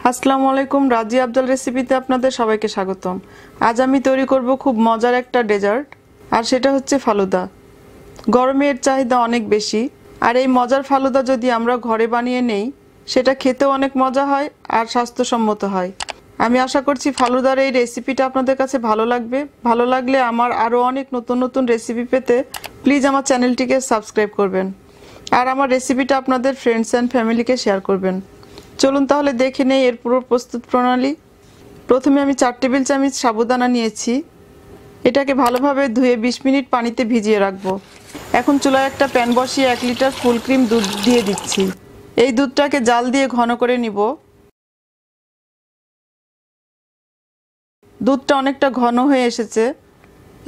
আসসালামু আলাইকুম, রাজিয়া আব্দুল রেসিপিতে আপনাদের সবাইকে স্বাগতম। আজ আমি তৈরি করব খুব মজার একটা ডেজার্ট, আর সেটা হচ্ছে ফালুদা। গরমে এর চাহিদা অনেক বেশি, আর এই মজার ফালুদা যদি আমরা ঘরে বানিয়ে নেই, সেটা খেতেও অনেক মজা হয় আর স্বাস্থ্যসম্মত হয়। আমি আশা করছি ফালুদার এই রেসিপিটা আপনাদের কাছে ভালো লাগবে। ভালো লাগলে আমার আরও অনেক নতুন নতুন রেসিপি পেতে প্লিজ আমার চ্যানেলটিকে সাবস্ক্রাইব করবেন, আর আমার রেসিপিটা আপনাদের ফ্রেন্ডস অ্যান্ড ফ্যামিলিকে শেয়ার করবেন। চলুন তাহলে দেখে নেই এর পুরো প্রস্তুত প্রণালী। প্রথমে আমি 4 টেবিল চামচ সাবুদানা নিয়েছি। এটাকে ভালোভাবে ধুয়ে 20 মিনিট পানিতে ভিজিয়ে রাখবো। এখন চুলায় একটা প্যান বসিয়ে 1 লিটার ফুল ক্রিম দুধ দিয়ে দিচ্ছি। এই দুধটাকে জাল দিয়ে ঘন করে নিব। দুধটা অনেকটা ঘন হয়ে এসেছে।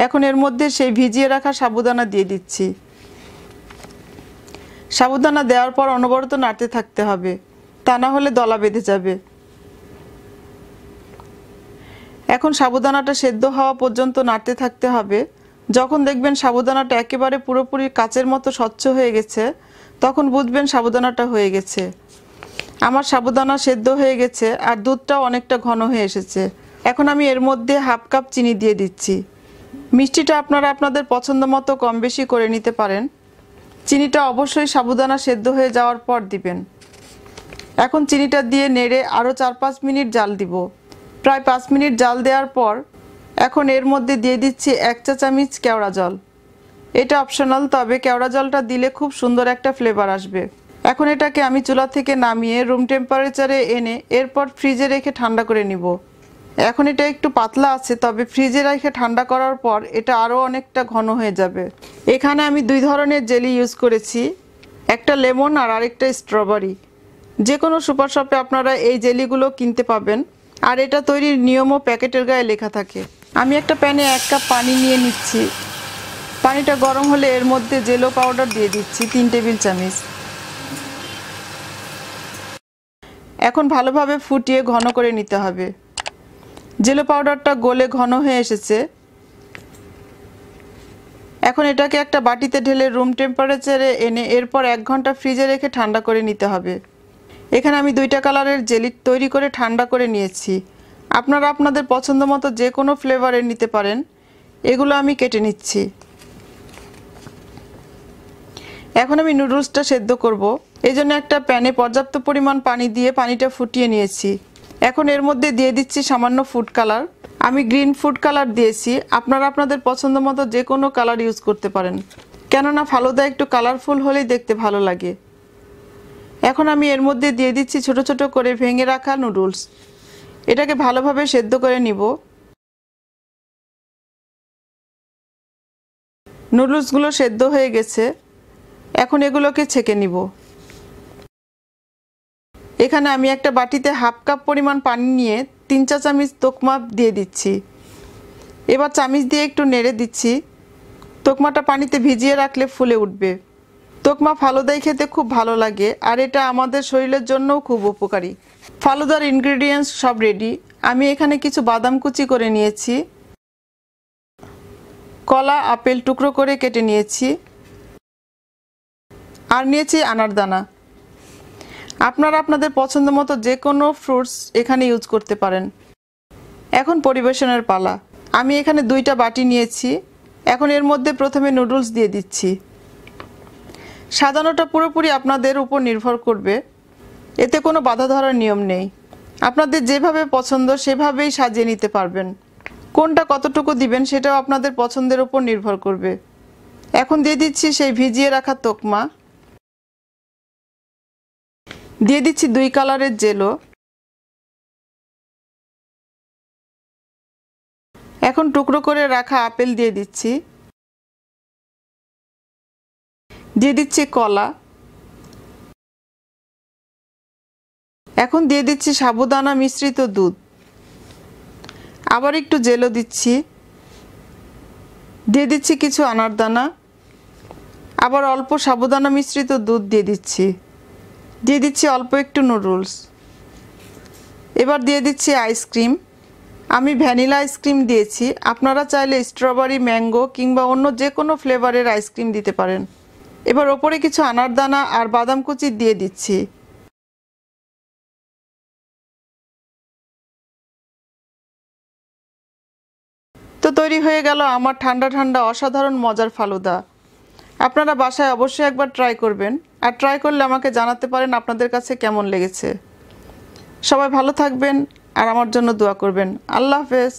এখন এর মধ্যে সেই ভিজিয়ে রাখা সাবুদানা দিয়ে দিচ্ছি। সাবুদানা দেওয়ার পর অনবরত নাড়তে থাকতে হবে, তা না হলে দলা বেঁধে যাবে। এখন সাবুদানাটা সেদ্ধ হওয়া পর্যন্ত নাড়তে থাকতে হবে। যখন দেখবেন সাবুদানাটা একেবারে পুরোপুরি কাচের মতো স্বচ্ছ হয়ে গেছে, তখন বুঝবেন সাবুদানাটা হয়ে গেছে। আমার সাবুদানা সেদ্ধ হয়ে গেছে আর দুধটাও অনেকটা ঘন হয়ে এসেছে। এখন আমি এর মধ্যে হাফ কাপ চিনি দিয়ে দিচ্ছি। মিষ্টিটা আপনারা আপনাদের পছন্দ মতো কম বেশি করে নিতে পারেন। চিনিটা অবশ্যই সাবুদানা সেদ্ধ হয়ে যাওয়ার পর দিবেন। এখন চিনিটা দিয়ে নেড়ে আরও 4-5 মিনিট জাল দিব। প্রায় 5 মিনিট জাল দেওয়ার পর এখন এর মধ্যে দিয়ে দিচ্ছি 1 চা চামচ কেওড়া জল। এটা অপশনাল, তবে কেওড়া জলটা দিলে খুব সুন্দর একটা ফ্লেভার আসবে। এখন এটাকে আমি চুলা থেকে নামিয়ে রুম টেম্পারেচারে এনে এরপর ফ্রিজে রেখে ঠান্ডা করে নিব। এখন এটা একটু পাতলা আছে, তবে ফ্রিজে রেখে ঠান্ডা করার পর এটা আরও অনেকটা ঘন হয়ে যাবে। এখানে আমি 2 ধরনের জেলি ইউজ করেছি, একটা লেমন আর আরেকটা স্ট্রবেরি। যে কোনো সুপার শপে আপনারা এই জেলিগুলো কিনতে পাবেন, আর এটা তৈরির নিয়মও প্যাকেটের গায়ে লেখা থাকে। আমি একটা প্যানে 1 কাপ পানি নিয়ে নিচ্ছি। পানিটা গরম হলে এর মধ্যে জেলো পাউডার দিয়ে দিচ্ছি 3 টেবিল চামচ। এখন ভালোভাবে ফুটিয়ে ঘন করে নিতে হবে। জেলো পাউডারটা গলে ঘন হয়ে এসেছে। এখন এটাকে একটা বাটিতে ঢেলে রুম টেম্পারেচারে এনে এরপর 1 ঘন্টা ফ্রিজে রেখে ঠান্ডা করে নিতে হবে। এখানে আমি 2টা কালারের জেলি তৈরি করে ঠান্ডা করে নিয়েছি। আপনারা আপনাদের পছন্দ মতো যে কোনো ফ্লেভারের নিতে পারেন। এগুলো আমি কেটে নিচ্ছি। এখন আমি নুডলসটা সেদ্ধ করব। এই জন্য একটা প্যানে পর্যাপ্ত পরিমাণ পানি দিয়ে পানিটা ফুটিয়ে নিয়েছি। এখন এর মধ্যে দিয়ে দিচ্ছি সামান্য ফুড কালার। আমি গ্রিন ফুড কালার দিয়েছি, আপনারা আপনাদের পছন্দ মতো যে কোনো কালার ইউজ করতে পারেন, কেননা ফালুদা একটু কালারফুল হলেই দেখতে ভালো লাগে। এখন আমি এর মধ্যে দিয়ে দিচ্ছি ছোট ছোট করে ভেঙে রাখা নুডলস। এটাকে ভালোভাবে সেদ্ধ করে নিব। নুডলসগুলো সেদ্ধ হয়ে গেছে। এখন এগুলোকে ছেঁকে নিব। এখানে আমি একটা বাটিতে হাফ কাপ পরিমাণ পানি নিয়ে 3 চা চামচ তোকমা দিয়ে দিচ্ছি। এবার চামচ দিয়ে একটু নেড়ে দিচ্ছি। তোকমাটা পানিতে ভিজিয়ে রাখলে ফুলে উঠবে। তোকমা ফালুদাই খেতে খুব ভালো লাগে, আর এটা আমাদের শরীরের জন্যও খুব উপকারী। ফালুদার ইনগ্রেডিয়েন্টস সব রেডি। আমি এখানে কিছু বাদাম কুচি করে নিয়েছি, কলা আপেল টুকরো করে কেটে নিয়েছি, আর নিয়েছি আনারদানা। আপনারা আপনাদের পছন্দ মতো যে কোনো ফ্রুটস এখানে ইউজ করতে পারেন। এখন পরিবেশনের পালা। আমি এখানে 2টা বাটি নিয়েছি। এখন এর মধ্যে প্রথমে নুডলস দিয়ে দিচ্ছি। সাজানোটা পুরোপুরি আপনাদের উপর নির্ভর করবে, এতে কোনো বাধা ধরার নিয়ম নেই। আপনাদের যেভাবে পছন্দ সেভাবেই সাজিয়ে নিতে পারবেন। কোনটা কতটুকু দিবেন সেটাও আপনাদের পছন্দের উপর নির্ভর করবে। এখন দিয়ে দিচ্ছি সেই ভিজিয়ে রাখা তোকমা, দিয়ে দিচ্ছি 2 কালারের জেলো। এখন টুকরো করে রাখা আপেল দিয়ে দিচ্ছি, দিয়ে দিচ্ছি কলা। এখন দিয়ে দিচ্ছি সাবুদানা মিশ্রিত দুধ। আবার একটু জেলো দিচ্ছি, দিয়ে দিচ্ছি কিছু আনারদানা, আবার অল্প সাবুদানা মিশ্রিত দুধ দিয়ে দিচ্ছি, দিয়ে দিচ্ছি অল্প একটু নুডলস। এবার দিয়ে দিচ্ছি আইসক্রিম। আমি ভ্যানিলা আইসক্রিম দিয়েছি, আপনারা চাইলে স্ট্রবেরি, ম্যাঙ্গো কিংবা অন্য যে কোনো ফ্লেভারের আইসক্রিম দিতে পারেন। এবার ওপরে কিছু আনারদানা আর বাদাম কুচি দিয়ে দিচ্ছি। তো তৈরি হয়ে গেল আমার ঠান্ডা ঠান্ডা অসাধারণ মজার ফালুদা। আপনারা বাসায় অবশ্যই একবার ট্রাই করবেন, আর ট্রাই করলে আমাকে জানাতে পারেন আপনাদের কাছে কেমন লেগেছে। সবাই ভালো থাকবেন আর আমার জন্য দোয়া করবেন। আল্লাহ হাফেজ।